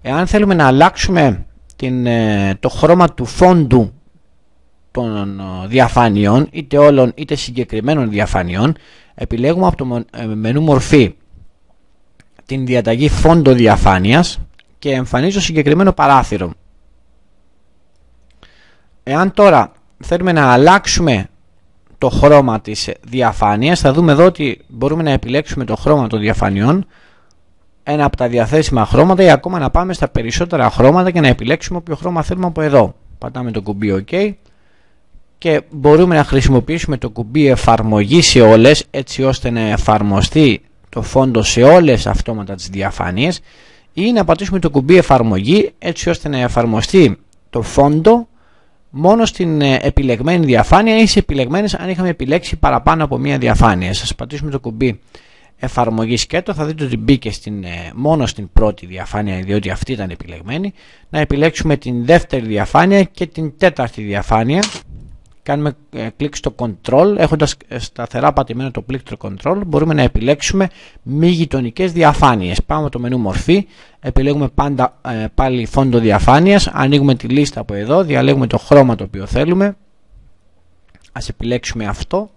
Εάν θέλουμε να αλλάξουμε το χρώμα του φόντου των διαφάνειων, είτε όλων είτε συγκεκριμένων διαφάνειων, επιλέγουμε από το μενού μορφή την διαταγή φόντο διαφάνειας και εμφανίζει το συγκεκριμένο παράθυρο. Εάν τώρα θέλουμε να αλλάξουμε το χρώμα της διαφάνειας, θα δούμε εδώ ότι μπορούμε να επιλέξουμε το χρώμα των διαφανειών, ένα από τα διαθέσιμα χρώματα, ή ακόμα να πάμε στα περισσότερα χρώματα και να επιλέξουμε όποιο χρώμα θέλουμε από εδώ. Πατάμε το κουμπί OK και μπορούμε να χρησιμοποιήσουμε το κουμπί εφαρμογή σε όλες, έτσι ώστε να εφαρμοστεί το φόντο σε όλες αυτόματα τις διαφάνειες, ή να πατήσουμε το κουμπί εφαρμογή έτσι ώστε να εφαρμοστεί το φόντο μόνο στην επιλεγμένη διαφάνεια ή σε επιλεγμένες αν είχαμε επιλέξει παραπάνω από μία διαφάνεια. Σας πατήσουμε το κουμπί εφαρμογής και θα δείτε ότι μπήκε μόνο στην πρώτη διαφάνεια, διότι αυτή ήταν επιλεγμένη. Να επιλέξουμε την δεύτερη διαφάνεια και την τέταρτη διαφάνεια. Κάνουμε κλικ στο Control, έχοντας σταθερά πατημένο το πλήκτρο Control, μπορούμε να επιλέξουμε μη γειτονικές διαφάνειες. Πάμε το μενού μορφή, επιλέγουμε πάλι φόντο διαφάνειας, ανοίγουμε τη λίστα από εδώ, διαλέγουμε το χρώμα το οποίο θέλουμε, ας επιλέξουμε αυτό,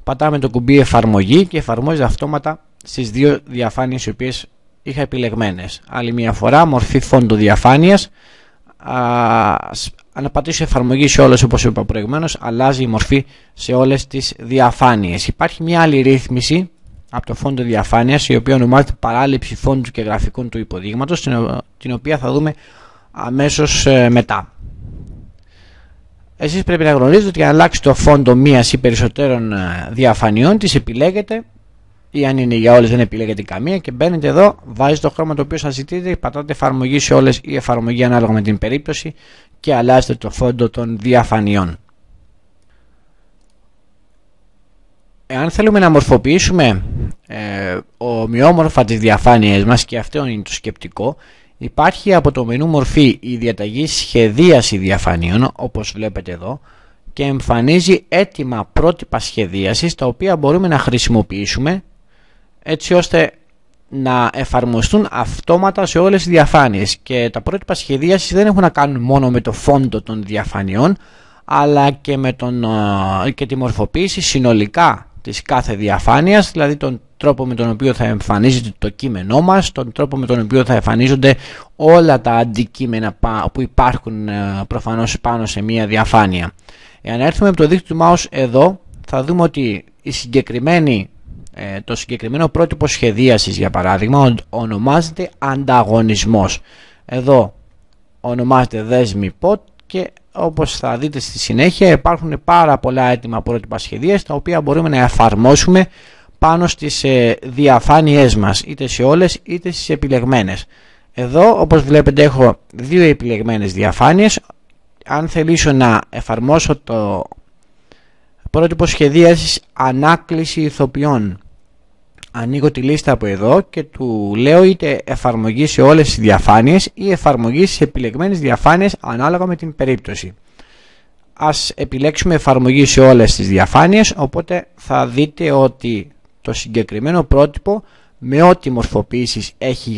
πατάμε το κουμπί εφαρμογή και εφαρμόζεται αυτόματα στις δύο διαφάνειες οι οποίες είχα επιλεγμένες. Άλλη μια φορά, μορφή φόντο διαφάνειας. Αν πατήσω εφαρμογή σε όλες, όπως είπα προηγουμένως, αλλάζει η μορφή σε όλες τις διαφάνειες. Υπάρχει μια άλλη ρύθμιση από το φόντο διαφάνειας, η οποία ονομάζεται παράληψη φόντου και γραφικών του υποδείγματος, την οποία θα δούμε αμέσως μετά. Εσείς πρέπει να γνωρίζετε ότι για να αλλάξει το φόντο μίας ή περισσότερων διαφανειών, τις επιλέγετε, ή αν είναι για όλες δεν επιλέγετε καμία και μπαίνετε εδώ, βάζετε το χρώμα το οποίο σας ζητείτε, πατάτε εφαρμογή σε όλες ή εφαρμογή ανάλογα με την περίπτωση και αλλάζετε το φόντο των διαφανειών. Εάν θέλουμε να μορφοποιήσουμε ομοιόμορφα τις διαφάνειες μας, και αυτό είναι το σκεπτικό, υπάρχει από το μενού μορφή η διαταγή σχεδίαση διαφανείων, όπως βλέπετε εδώ, και εμφανίζει έτοιμα πρότυπα σχεδίασης τα οποία μπορούμε να χρησιμοποιήσουμε έτσι ώστε να εφαρμοστούν αυτόματα σε όλες τις διαφάνειες. Και τα πρότυπα σχεδίασης δεν έχουν να κάνουν μόνο με το φόντο των διαφανειών, αλλά και με και τη μορφοποίηση συνολικά της κάθε διαφάνειας, δηλαδή τον τρόπο με τον οποίο θα εμφανίζεται το κείμενό μας, τον τρόπο με τον οποίο θα εμφανίζονται όλα τα αντικείμενα που υπάρχουν προφανώς πάνω σε μία διαφάνεια. Εάν έρθουμε από το δίκτυο του mouse εδώ, θα δούμε ότι το συγκεκριμένο πρότυπο σχεδίασης, για παράδειγμα, ονομάζεται ανταγωνισμός. Εδώ ονομάζεται δέσμη pod και όπως θα δείτε στη συνέχεια υπάρχουν πάρα πολλά έτοιμα πρότυπα σχεδίασης τα οποία μπορούμε να εφαρμόσουμε πάνω στις διαφάνειές μας, είτε σε όλες είτε στις επιλεγμένες. Εδώ όπως βλέπετε έχω δύο επιλεγμένες διαφάνειες. Αν θελήσω να εφαρμόσω το πρότυπο σχεδίασης ανάκληση ηθοποιών, ανοίγω τη λίστα από εδώ και του λέω είτε εφαρμογή σε όλες τις διαφάνειες ή εφαρμογή σε επιλεγμένες διαφάνειες ανάλογα με την περίπτωση. Ας επιλέξουμε εφαρμογή σε όλες τις διαφάνειες, οπότε θα δείτε ότι το συγκεκριμένο πρότυπο με ό,τι μορφοποίησεις έχει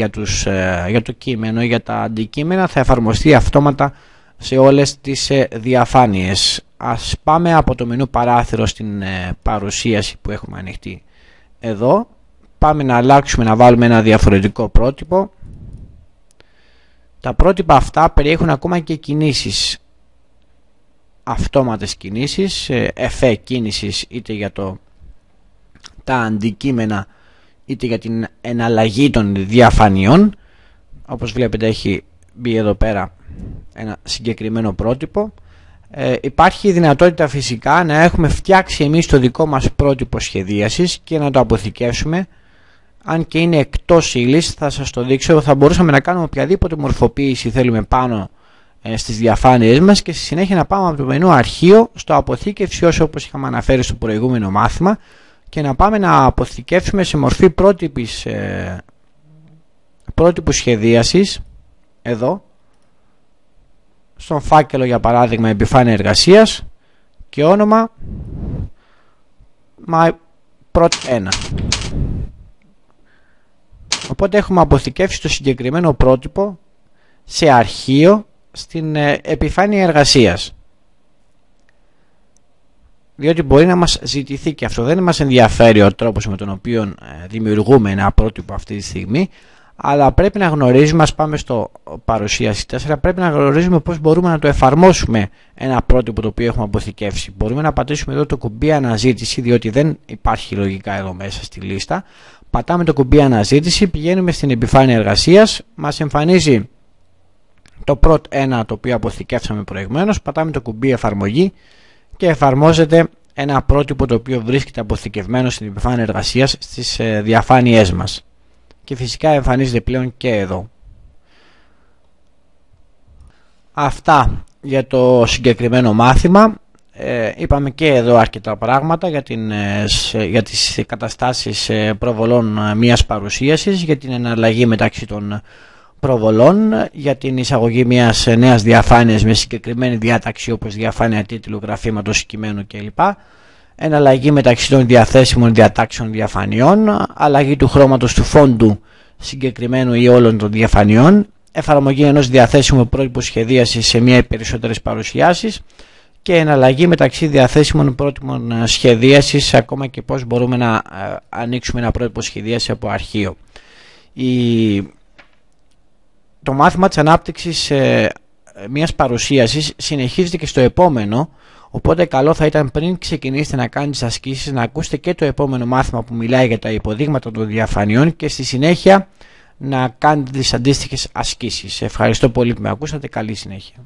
για το κείμενο ή για τα αντικείμενα θα εφαρμοστεί αυτόματα σε όλες τις διαφάνειες. Ας πάμε από το μενού παράθυρο στην παρουσίαση που έχουμε ανοιχτή εδώ. Πάμε να αλλάξουμε, να βάλουμε ένα διαφορετικό πρότυπο. Τα πρότυπα αυτά περιέχουν ακόμα και κινήσεις, αυτόματες κινήσεις, εφέ κίνησης είτε για τα αντικείμενα είτε για την εναλλαγή των διαφανειών. Όπως βλέπετε έχει μπει εδώ πέρα ένα συγκεκριμένο πρότυπο. Υπάρχει η δυνατότητα φυσικά να έχουμε φτιάξει εμείς το δικό μας πρότυπο σχεδίασης και να το αποθηκεύσουμε. Αν και είναι εκτός ύλης, θα σας το δείξω, θα μπορούσαμε να κάνουμε οποιαδήποτε μορφοποίηση θέλουμε πάνω στις διαφάνειες μας και στη συνέχεια να πάμε από το μενού αρχείο στο αποθήκευση όπως είχαμε αναφέρει στο προηγούμενο μάθημα και να πάμε να αποθηκεύσουμε σε μορφή πρότυπου σχεδίασης εδώ στον φάκελο, για παράδειγμα επιφάνεια εργασίας και όνομα my1. Οπότε έχουμε αποθηκεύσει το συγκεκριμένο πρότυπο σε αρχείο στην επιφάνεια εργασίας. Διότι μπορεί να μας ζητηθεί και αυτό. Δεν μας ενδιαφέρει ο τρόπος με τον οποίο δημιουργούμε ένα πρότυπο αυτή τη στιγμή, αλλά πρέπει να γνωρίζουμε, ας πάμε στο παρουσίαση 4, πρέπει να γνωρίζουμε πώς μπορούμε να το εφαρμόσουμε ένα πρότυπο το οποίο έχουμε αποθηκεύσει. Μπορούμε να πατήσουμε εδώ το κουμπί αναζήτηση, διότι δεν υπάρχει λογικά εδώ μέσα στη λίστα. Πατάμε το κουμπί αναζήτηση, πηγαίνουμε στην επιφάνεια εργασίας, μας εμφανίζει το πρώτο ένα το οποίο αποθηκεύσαμε προηγουμένως, πατάμε το κουμπί εφαρμογή και εφαρμόζεται ένα πρότυπο το οποίο βρίσκεται αποθηκευμένο στην επιφάνεια εργασίας στις διαφάνειές μας. Και φυσικά εμφανίζεται πλέον και εδώ. Αυτά για το συγκεκριμένο μάθημα. Είπαμε και εδώ αρκετά πράγματα για τις καταστάσεις προβολών μιας παρουσίασης, για την εναλλαγή μεταξύ των προβολών, για την εισαγωγή μιας νέας διαφάνειας με συγκεκριμένη διάταξη όπως διαφάνεια τίτλου, γραφήματος, κειμένου κλπ. Εναλλαγή μεταξύ των διαθέσιμων διατάξεων διαφανειών, αλλαγή του χρώματος του φόντου συγκεκριμένου ή όλων των διαφανειών, εφαρμογή ενός διαθέσιμου πρότυπου σχεδίασης σε μία ή περισσότερες παρουσιάσεις και εναλλαγή μεταξύ διαθέσιμων πρότυπων σχεδίασης, ακόμα και πώς μπορούμε να ανοίξουμε ένα πρότυπο σχεδίαση από αρχείο. Το μάθημα της ανάπτυξης μιας παρουσίασης συνεχίζεται και στο επόμενο, οπότε καλό θα ήταν πριν ξεκινήσετε να κάνετε τις ασκήσεις να ακούσετε και το επόμενο μάθημα που μιλάει για τα υποδείγματα των διαφανειών και στη συνέχεια να κάνετε τις αντίστοιχες ασκήσεις. Ευχαριστώ πολύ που με ακούσατε. Καλή συνέχεια.